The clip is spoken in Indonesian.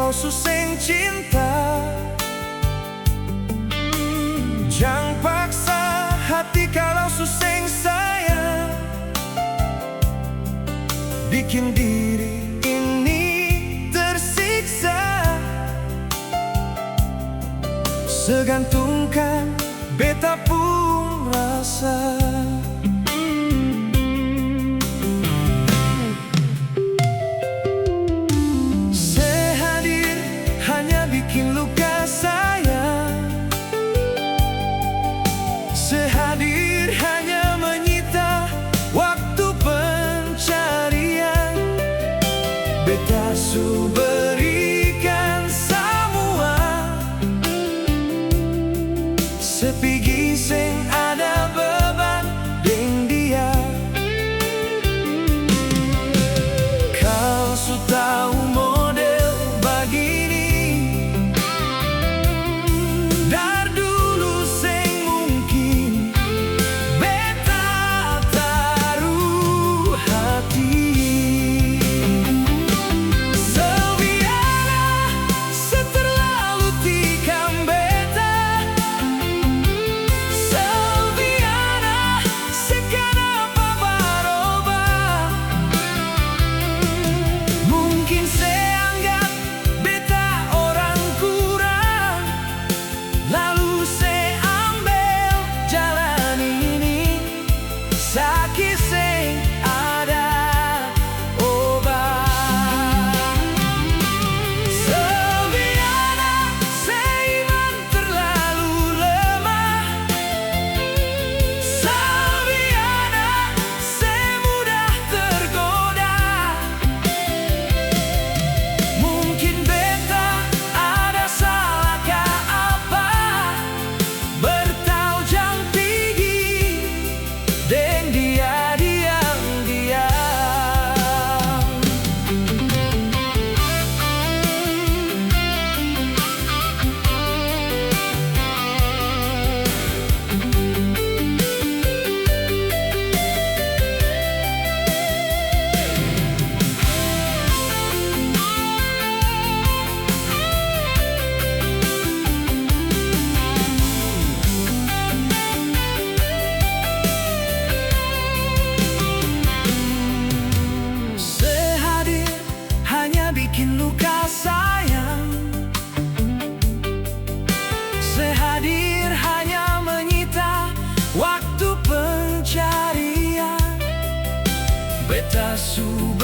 kalau suseng cinta. Jangan paksa hati kalau suseng sayang, bikin diri ini tersiksa. Segantungkan beta pun rasa. Sehadir hanya bikin luka sayang, sehadir hanya menyita waktu pencarian. Beta su berikan semua, sepigi seng ada beban deng dia. Kau su tahu model begini, dar dulu seng mungkin beta taruh hati. Sebiana seterlalu tikam beta, sebiana sekenapa barubah. Mungkin saya anggap beta orang kurang, lalu saya ambil jalan ini. Sakit seng ada obat. Sebiana seiman terlalu lemah, sebiana semudah tergoda. Mungkin beta ada salahkah apa, bertau jang pigi deng dia diam-diam. Sehadir hanya bikin luka sayang, sehadir hanya menyita waktu pencarian. Beta su